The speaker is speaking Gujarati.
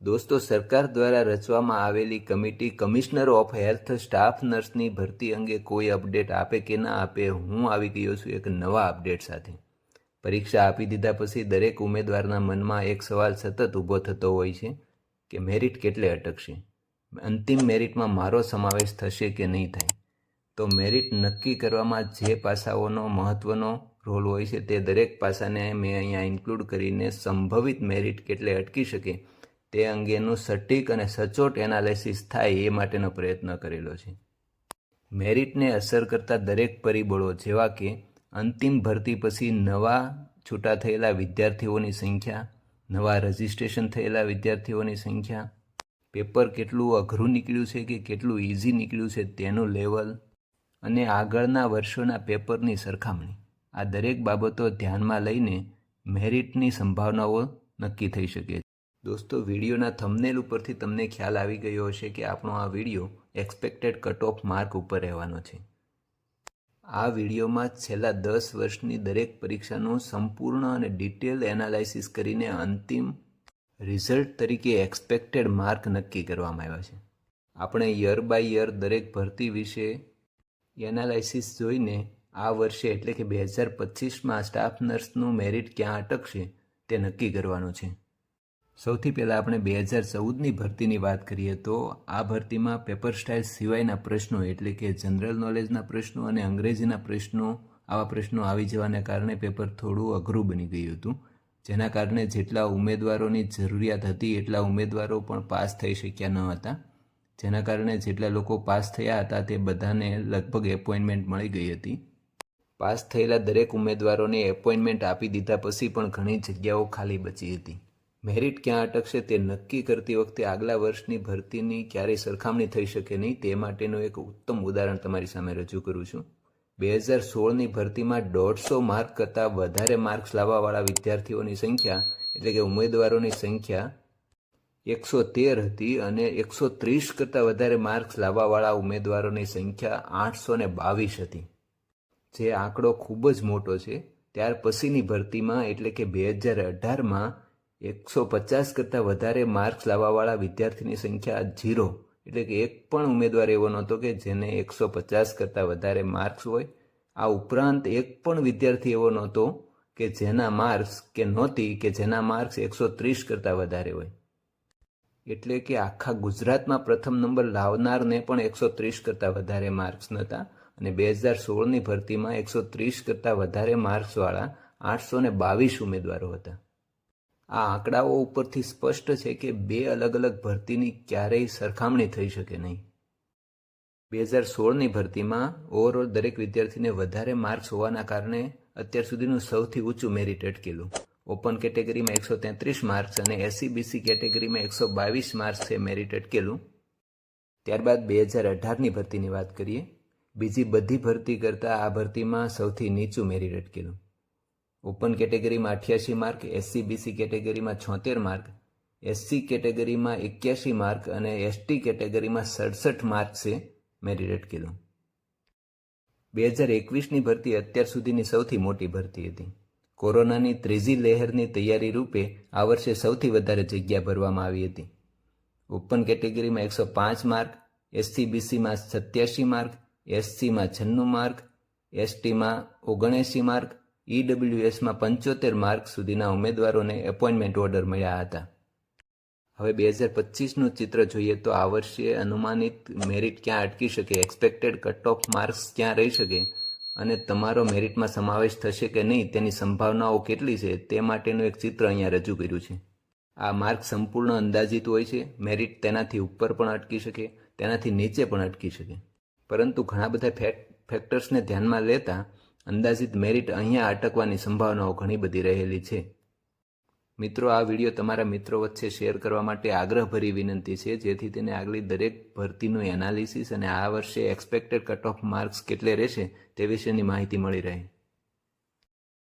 દોસ્તો, સરકાર દ્વારા રચવામાં આવેલી committee commissioner of health staff નર્સની ભરતી અંગે કોઈ અપડેટ આપે કે ના આપે, હું આવી ગયો છું એક નવા અપડેટ સાથે. પરીક્ષા આપી દીધા પછી દરેક ઉમેદવારના મનમાં એક સવાલ સતત ઊભો થતો હોય છે કે મેરિટ કેટલે અટકશે, અંતિમ મેરિટમાં મારો સમાવેશ થશે કે નહીં થાય. તો મેરિટ નક્કી કરવામાં જે પાસાઓનો મહત્વનો રોલ હોય છે તે દરેક પાસાને મેં અહીંયા ઇન્ક્લુડ કરીને સંભવિત મેરિટ કેટલે અટકી શકે તે અંગેનું સટીક અને સચોટ એનાલિસિસ થાય એ માટેનો પ્રયત્ન કરેલો છે. મેરિટને અસર કરતા દરેક પરિબળો જેવા કે અંતિમ ભરતી પછી નવા છૂટા થયેલા વિદ્યાર્થીઓની સંખ્યા, નવા રજિસ્ટ્રેશન થયેલા વિદ્યાર્થીઓની સંખ્યા, પેપર કેટલું અઘરું નીકળ્યું છે કે કેટલું ઇઝી નીકળ્યું છે તેનું લેવલ, અને આગળના વર્ષોના પેપરની સરખામણી, આ દરેક બાબતો ધ્યાનમાં લઈને મેરિટની સંભાવનાઓ નક્કી થઈ શકે છે. દોસ્તો, વિડીયોના થંબનેલ ઉપરથી તમને ખ્યાલ આવી ગયો હશે કે આપણો આ video expected cut off mark ઉપર રહેવાનો છે. આ વિડીયોમાં છેલ્લા 10 વર્ષની દરેક પરીક્ષાનું સંપૂર્ણ અને ડિટેલ એનાલાઇસિસ કરીને અંતિમ રિઝલ્ટ તરીકે એક્સપેક્ટેડ માર્ક નક્કી કરવામાં આવ્યા છે. આપણે યર બાય યર દરેક ભરતી વિશે એનાલાઇસિસ જોઈને આ વર્ષે એટલે કે 2025માં સ્ટાફ નર્સનું મેરિટ ક્યાં અટકશે તે નક્કી કરવાનું છે. સૌથી પહેલાં આપણે 2014ની ભરતીની વાત કરીએ તો આ ભરતીમાં પેપર સ્ટાઇલ સિવાયના પ્રશ્નો એટલે કે જનરલ નોલેજના પ્રશ્નો અને અંગ્રેજીના પ્રશ્નો, આવા પ્રશ્નો આવી જવાને કારણે પેપર થોડું અઘરું બની ગયું હતું, જેના કારણે જેટલા ઉમેદવારોની જરૂરિયાત હતી એટલા ઉમેદવારો પણ પાસ થઈ શક્યા ન હતા, જેના કારણે જેટલા લોકો પાસ થયા હતા તે બધાને લગભગ એપોઇન્ટમેન્ટ મળી ગઈ હતી. પાસ થયેલા દરેક ઉમેદવારોને એપોઇન્ટમેન્ટ આપી દીધા પછી પણ ઘણી જગ્યાઓ ખાલી બચી હતી. મેરિટ ક્યાં અટકશે તે નક્કી કરતી વખતે આગલા વર્ષની ભરતીની ક્યારેય સરખામણી થઈ શકે નહીં તે માટેનું એક ઉત્તમ ઉદાહરણ તમારી સામે રજૂ કરું છું. 2016ની ભરતીમાં 150 માર્ક કરતાં વધારે માર્ક્સ લાવવાવાળા વિદ્યાર્થીઓની સંખ્યા એટલે કે ઉમેદવારોની સંખ્યા 113 હતી અને 130 કરતાં વધારે માર્ક્સ લાવવાવાળા ઉમેદવારોની સંખ્યા 822 હતી, જે આંકડો ખૂબ જ મોટો છે. ત્યાર પછીની ભરતીમાં એટલે કે 2018માં 150 કરતાં વધારે માર્ક્સ લાવવાવાળા વિદ્યાર્થીની સંખ્યા 0, એટલે કે એક પણ ઉમેદવાર એવો નહોતો કે જેને 150 કરતાં વધારે માર્ક્સ હોય. આ ઉપરાંત એક પણ વિદ્યાર્થી એવો નહોતો કે જેના માર્ક્સ કે નહોતી કે જેના માર્ક્સ 130 કરતાં વધારે હોય. એટલે કે આખા ગુજરાતમાં પ્રથમ નંબર લાવનારને પણ 130 કરતાં વધારે માર્ક્સ નહોતા અને 2016ની ભરતીમાં 130 કરતાં વધારે માર્ક્સવાળા 822 ઉમેદવારો હતા. આ આંકડાઓ ઉપરથી સ્પષ્ટ છે કે બે અલગ અલગ ભરતીની ક્યારેય સરખામણી થઈ શકે નહીં. 2016ની ભરતીમાં ઓવરઓલ દરેક વિદ્યાર્થીને વધારે માર્ક્સ હોવાના કારણે અત્યાર સુધીનું સૌથી ઊંચું મેરિટ અટકેલું. ઓપન કેટેગરીમાં 133 માર્ક્સ અને SC/BC કેટેગરીમાં 122 માર્ક્સે મેરિટ અટકેલું. ત્યારબાદ 2018ની ભરતીની વાત કરીએ. બીજી બધી ભરતી કરતાં આ ભરતીમાં સૌથી નીચું મેરિટ અટકેલું. ઓપન કેટેગરીમાં 88 માર્ક, SC/BC કેટેગરીમાં 76 માર્ક, SC કેટેગરીમાં 81 માર્ક અને ST કેટેગરીમાં 67 માર્ક્સે મેરિટ અટકેલું. 2021ની ભરતી અત્યાર સુધીની સૌથી મોટી ભરતી હતી. કોરોનાની ત્રીજી લહેરની તૈયારી રૂપે આ વર્ષે સૌથી વધારે જગ્યા ભરવામાં આવી હતી. ઓપન કેટેગરીમાં 105 માર્ક, SC/BCમાં 87 માર્ક, SCમાં 96 માર્ક, STમાં 79 માર્ક, EWSમાં 75 માર્ક સુધીના ઉમેદવારોને એપોઇન્ટમેન્ટ ઓર્ડર મળ્યા હતા. હવે 2025નું ચિત્ર જોઈએ તો આ વર્ષે અનુમાનિત મેરિટ ક્યાં અટકી શકે, એક્સપેક્ટેડ કટ ઓફ માર્ક્સ ક્યાં રહી શકે અને તમારો મેરિટમાં સમાવેશ થશે કે નહીં તેની સંભાવનાઓ કેટલી છે તે માટેનું એક ચિત્ર અહીંયા રજૂ કર્યું છે. આ માર્ક સંપૂર્ણ અંદાજિત હોય છે. મેરિટ તેનાથી ઉપર પણ અટકી શકે, તેનાથી નીચે પણ અટકી શકે, પરંતુ ઘણા બધા ફેક્ટર્સને ધ્યાનમાં લેતા અંદાજિત મેરિટ અહીંયા અટકવાની સંભાવનાઓ ઘણી બધી રહેલી છે. મિત્રો, આ વિડીયો તમારા મિત્રો વચ્ચે શેર કરવા માટે આગ્રહભરી વિનંતી છે, જેથી તેને આગલી દરેક ભરતીનું એનાલિસિસ અને આ વર્ષે એક્સપેક્ટેડ કટ ઓફ માર્ક્સ કેટલે રહેશે તે વિશેની માહિતી મળી રહે.